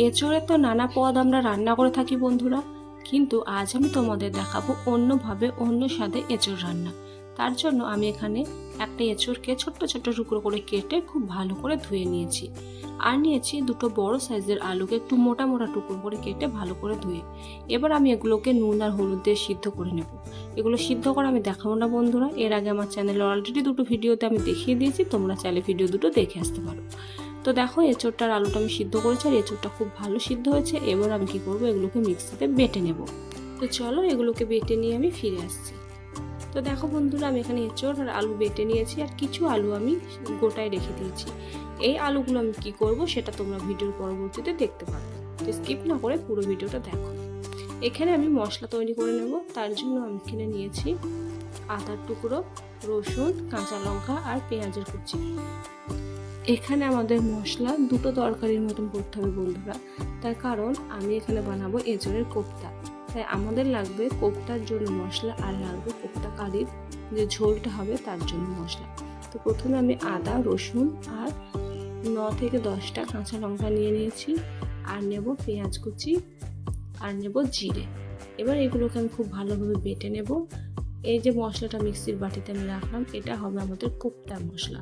এঁচোড়ের তো নানা পদ আমরা রান্না করে থাকি বন্ধুরা, কিন্তু আজ আমি তোমাদের দেখাবো অন্যভাবে অন্য স্বাদে এঁচোড় রান্না। তার জন্য আমি এখানে একটা এঁচোড়কে ছোট্ট ছোট্ট টুকরো করে কেটে খুব ভালো করে ধুয়ে নিয়েছি। আর নিয়েছি দুটো বড় সাইজের আলুকে একটু মোটা মোটা টুকরো করে কেটে ভালো করে ধুয়ে। এবার আমি এগুলোকে নুন আর হলুদ দিয়ে সিদ্ধ করে নেব। এগুলো সিদ্ধ করা আমি দেখাবো না বন্ধুরা, এর আগে আমার চ্যানেলে অলরেডি দুটো ভিডিওতে আমি দেখিয়ে দিয়েছি, তোমরা চাইলে ভিডিও দুটো দেখে আসতে পারো। তো দেখো এঁচোড়টার আলুটা আমি সিদ্ধ করেছি আর এঁচোড়টা খুব ভালো সিদ্ধ হয়েছে। এবার আমি কি করব, এগুলোকে মিক্সিতে বেটে নেব। তো চলো এগুলোকে বেটে নিয়ে আমি ফিরে আসছি। তো দেখো বন্ধুরা, আমি এখানে এঁচোড় আর আলু বেটে নিয়েছি আর কিছু আলু আমি গোটায় রেখে দিয়েছি। এই আলুগুলো আমি কি করব সেটা তোমরা ভিডিওর পরবর্তীতে দেখতে পারো, তো স্কিপ না করে পুরো ভিডিওটা দেখো। এখানে আমি মশলা তৈরি করে নেব। তার জন্য আমি এখানে নিয়েছি আদার টুকরো, রসুন, কাঁচা লঙ্কা আর পেঁয়াজের কুচি। এখানে আমাদের মশলা দুটো তরকারির মতন করতে হবে বন্ধুরা, তার কারণ আমি এখানে বানাবো এঁচোড়ের কোপ্তা, তাই আমাদের লাগবে কোপ্তার জন্য মশলা আর লাগবে কোপ্তা কারির যে ঝোলটা হবে তার জন্য মশলা। তো প্রথমে আমি আদা, রসুন আর 9 থেকে 10টা কাঁচা লঙ্কা নিয়ে নিয়েছি, আর নেব পেঁয়াজ কুচি, আর নেব জিরে। এবার এগুলোকে আমি খুব ভালোভাবে বেটে নেব। এই যে মশলাটা মিক্সির বাটিতে আমি রাখলাম, এটা হবে আমাদের কোপ্তার মশলা।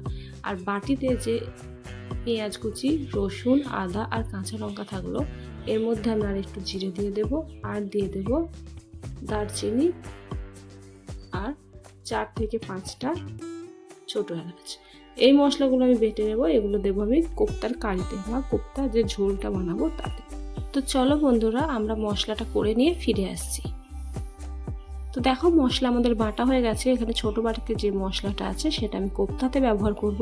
আর বাটিতে যে পেঁয়াজ কুচি, রসুন, আদা আর কাঁচা লঙ্কা থাকলো, এর মধ্যে আমি আর একটু জিরে দিয়ে দেব, আর দিয়ে দেব দারচিনি আর 4 থেকে 5টা ছোট এলাচ। এই মশলাগুলো আমি বেটে নেব। এগুলো দেবো আমি কোপ্তার কারিতে বা কোপ্তার যে ঝোলটা বানাবো তাতে। তো চলো বন্ধুরা, আমরা মশলাটা করে নিয়ে ফিরে আসছি। তো দেখো মশলা আমাদের বাটা হয়ে গেছে। এখানে ছোট বাটিতে যে মশলাটা আছে সেটা আমি কোপ্তাতে ব্যবহার করব,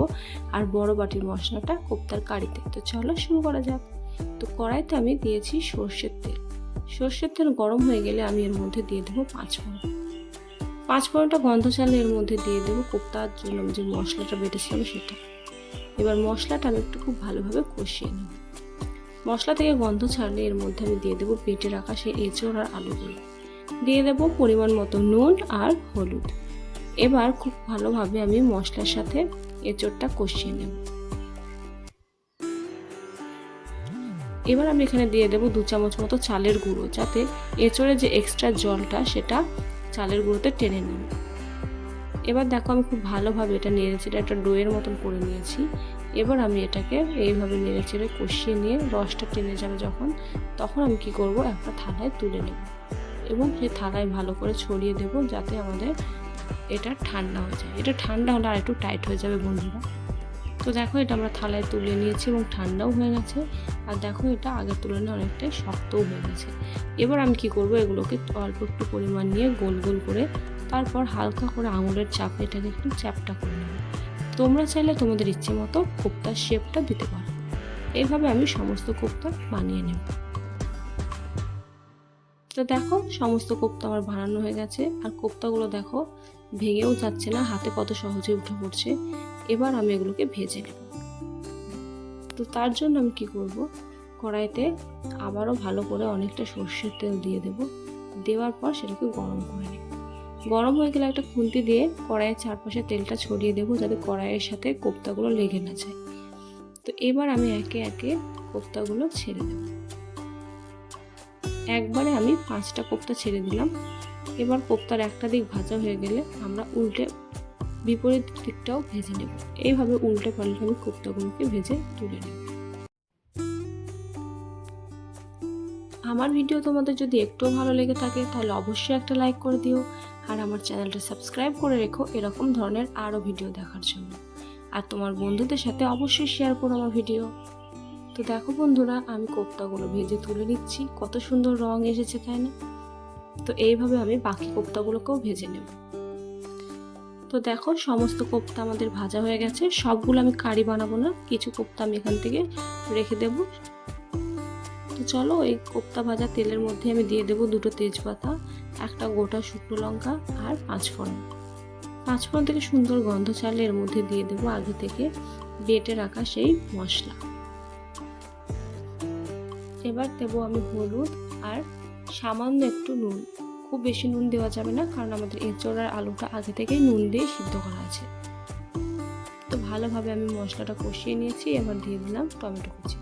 আর বড় বাটির মশলাটা কোপ্তার কারিতে। তো চলো শুরু করা যাক। তো কড়াইতে আমি দিয়েছি সর্ষের তেল। সর্ষের তেল গরম হয়ে গেলে আমি এর মধ্যে দিয়ে দেবো 5 ফোড়ন। 5 ফোড়নটা গন্ধ ছাড়লে এর মধ্যে দিয়ে দেবো কোপ্তার জন্য যে মশলাটা বেটেছিলাম সেটা। এবার মশলাটা আমি একটু খুব ভালোভাবে কষিয়ে নেব। মশলা থেকে গন্ধ ছাড়লে এর মধ্যে আমি দিয়ে দেবো বেটে রাখা সেই এঁচোড় আর আলুগুলো, দিয়ে দেবো পরিমাণ মতো নুন আর হলুদ। এবার খুব ভালোভাবে আমি মশলার সাথে এঁচোড়টা কষিয়ে নেব। এবার আমি এখানে দিয়ে দেবো 2 চামচ মতো চালের গুঁড়ো, যাতে এঁচোড়ে যে এক্সট্রা জলটা সেটা চালের গুঁড়োতে টেনে নেবে। এবার দেখো আমি খুব ভালোভাবে এটা নেড়েচেড়ে একটা ডোয়ের মতন করে নিয়েছি। এবার আমি এটাকে এইভাবে নেড়েচেড়ে কষিয়ে নিয়ে রসটা টেনে যাবে যখন, তখন আমি কি করব, একটা থালায় তুলে নেব এবং সেই থালায় ভালো করে ছড়িয়ে দেব, যাতে আমাদের এটা ঠান্ডা হয়ে যায়। এটা ঠান্ডা হলে আর একটু টাইট হয়ে যাবে বন্ধুরা। তো দেখো এটা আমরা থালায় তুলে নিয়েছি এবং ঠান্ডাও হয়ে গেছে। আর দেখো এটা আগের তুলনায় অনেকটাই শক্তও হয়ে গেছে। এবার আমি কি করব, এগুলোকে অল্প একটু পরিমাণ নিয়ে গোল গোল করে, তারপর হালকা করে আঙুলের চাপে এটাকে একটু চ্যাপটা করে নেব। তোমরা চাইলে তোমাদের ইচ্ছে মতো কোপ্তার শেপটা দিতে পারো। এইভাবে আমি সমস্ত কোপ্তা বানিয়ে নেব। তো দেখো সমস্ত কোপ্তা আমার বানানো হয়ে গেছে, আর কোপ্তাগুলো দেখো ভেঙেও যাচ্ছে না, হাতে কত সহজে উঠে পড়ছে। এবার আমি এগুলোকে ভেজে নেব। তো তার জন্য আমি কি করব, কড়াইতে আবারও ভালো করে অনেকটা সর্ষের তেল দিয়ে দেব। দেওয়ার পর সেটাকে গরম করে নেব। গরম হয়ে গেলে একটা খুন্তি দিয়ে কড়াইয়ের চারপাশে তেলটা ছড়িয়ে দেবো, যাতে কড়াইয়ের সাথে কোপ্তাগুলো লেগে না যায়। তো এবার আমি একে একে কোপ্তাগুলো ছেড়ে দেব। একবারে আমি 5টা কোপ্তা ছেড়ে দিলাম। এবার কোপ্তার একটা দিক ভাজা হয়ে গেলে আমরা উল্টে বিপরীত দিকটাও ভেজে নেব। এইভাবে উল্টে পাল্টে আমি কোপ্তাগুলোকে ভেজে তুলে নেব। আমার ভিডিও তোমাদের যদি একটুও ভালো লেগে থাকে তাহলে অবশ্যই একটা লাইক করে দিও, আর আমার চ্যানেলটা সাবস্ক্রাইব করে রেখো এরকম ধরনের আরও ভিডিও দেখার জন্য। আর তোমার বন্ধুদের সাথে অবশ্যই শেয়ার করো আমার ভিডিও। তো দেখো বন্ধুরা, আমি কোপ্তাগুলো ভেজে তুলে নিচ্ছি। কত সুন্দর রং এসেছে, তাই না? তো এইভাবে আমি বাকি কোপ্তাগুলোকেও ভেজে নেব। তো দেখো সমস্ত কোপ্তা আমাদের ভাজা হয়ে গেছে। সবগুলো আমি কারি বানাবো না, কিছু কোপ্তা আমি এখান থেকে রেখে দেব। তো চলো এই কোপ্তা ভাজা তেলের মধ্যে আমি দিয়ে দেবো 2টো তেজপাতা, একটা গোটা শুকনো লঙ্কা আর 5 ফোড়ন। 5 ফোড়ন থেকে সুন্দর গন্ধ ছাড়লে এর মধ্যে দিয়ে দেবো আগে থেকে বেটে রাখা সেই মশলা। এবার দেবো আমি হলুদ আর সামান্য একটু নুন। খুব বেশি নুন দেওয়া যাবে না, কারণ আমাদের এঁচোড় আর আলুটা আগে থেকেই নুন দিয়ে সিদ্ধ করা আছে। তো ভালোভাবে আমি মশলাটা কষিয়ে নিয়েছি। এবার দিয়ে দিলাম টমেটো কুচি।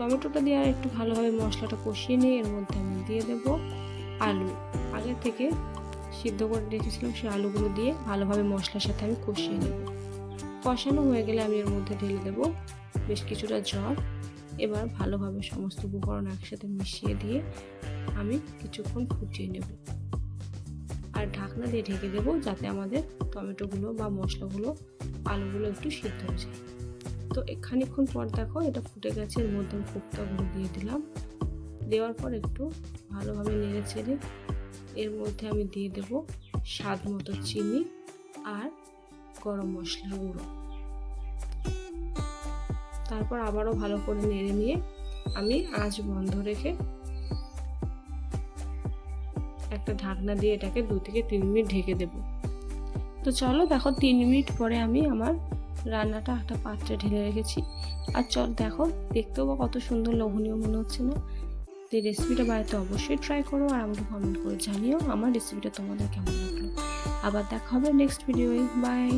টমেটোটা দিয়ে আর একটু ভালোভাবে মশলাটা কষিয়ে নিয়ে এর মধ্যে আমি দিয়ে দেব আলু। আগে থেকে সিদ্ধ করে রেখেছিলাম সেই আলুগুলো দিয়ে ভালোভাবে মশলার সাথে আমি কষিয়ে নেব। কষানো হয়ে গেলে আমি এর মধ্যে ঢেলে দেব বেশ কিছুটা জল। এবার ভালোভাবে সমস্ত উপকরণ একসাথে মিশিয়ে দিয়ে আমি কিছুক্ষণ ফুটিয়ে নেব আর ঢাকনা দিয়ে ঢেকে দেব, যাতে আমাদের টমেটোগুলো বা মশলাগুলো আলুগুলো একটু সিদ্ধ হয়ে যায়। তো খানিকক্ষণ পর দেখো এটা ফুটে গেছে। এর মধ্যে কোপ্তাগুলো দিয়ে দিলাম। দেওয়ার পর একটু ভালোভাবে নেড়ে চেড়ে এর মধ্যে আমি দিয়ে দেব স্বাদ মতো চিনি আর গরম মশলার গুঁড়ো। তারপর আবারও ভালো করে নেড়ে নিয়ে আমি আঁচ বন্ধ রেখে একটা ঢাকনা দিয়ে এটাকে 2 থেকে 3 মিনিট ঢেকে দেব। তো চলো দেখো 3 মিনিট পরে আমি আমার রান্নাটা একটা পাত্রে ঢেলে রেখেছি। আর দেখো দেখতেও বা কত সুন্দর লোভনীয় মনে হচ্ছে না? তো এই রেসিপিটা বাড়িতে অবশ্যই ট্রাই করো আর আমাকে কমেন্ট করে জানিও আমার রেসিপিটা তোমাদের কেমন লাগলো। আবার দেখা হবে নেক্সট ভিডিওয়ে। বাই।